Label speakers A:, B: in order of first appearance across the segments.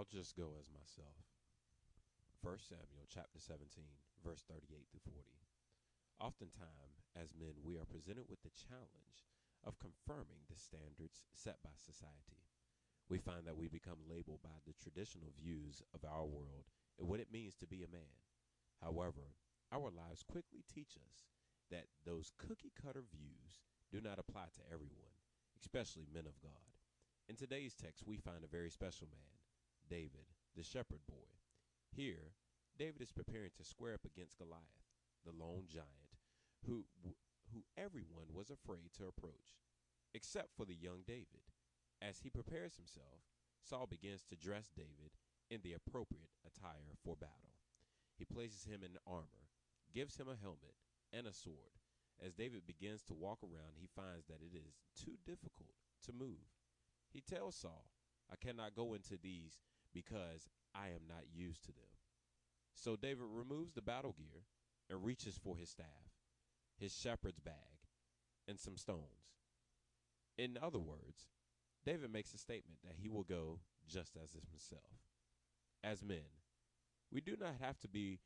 A: I'll just go as myself. 1 Samuel chapter 17, verse 38 through 40. Oftentimes, as men, we are presented with the challenge of confirming the standards set by society. We find that we become labeled by the traditional views of our world and what it means to be a man. However, our lives quickly teach us that those cookie cutter views do not apply to everyone, especially men of God. In today's text, we find a very special man, David, the shepherd boy. Here, David is preparing to square up against Goliath, the lone giant, who who everyone was afraid to approach, except for the young David. As he prepares himself, Saul begins to dress David in the appropriate attire for battle. He places him in armor, gives him a helmet and a sword. As David begins to walk around, he finds that it is too difficult to move. He tells Saul, I cannot go into these because I am not used to them. So David removes the battle gear and reaches for his staff, his shepherd's bag, and some stones. In other words, David makes a statement that he will go just as himself. As men, we do not have to be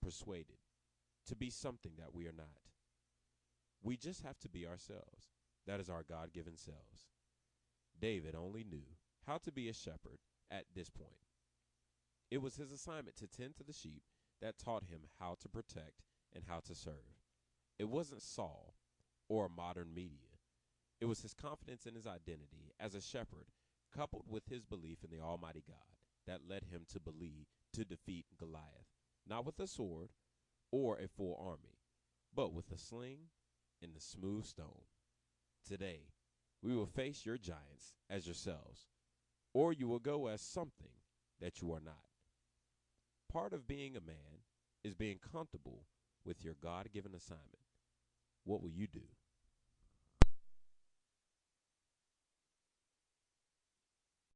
A: persuaded to be something that we are not. We just have to be ourselves. That is our God given selves. David only knew how to be a shepherd at this point. It was his assignment to tend to the sheep that taught him how to protect and how to serve. It wasn't Saul or modern media. It was his confidence in his identity as a shepherd, coupled with his belief in the Almighty God, that led him to believe to defeat Goliath, not with a sword or a full army, but with a sling and the smooth stone. Today, we will face your giants as yourselves, or you will go as something that you are not. Part of being a man is being comfortable with your God given assignment. What will you do?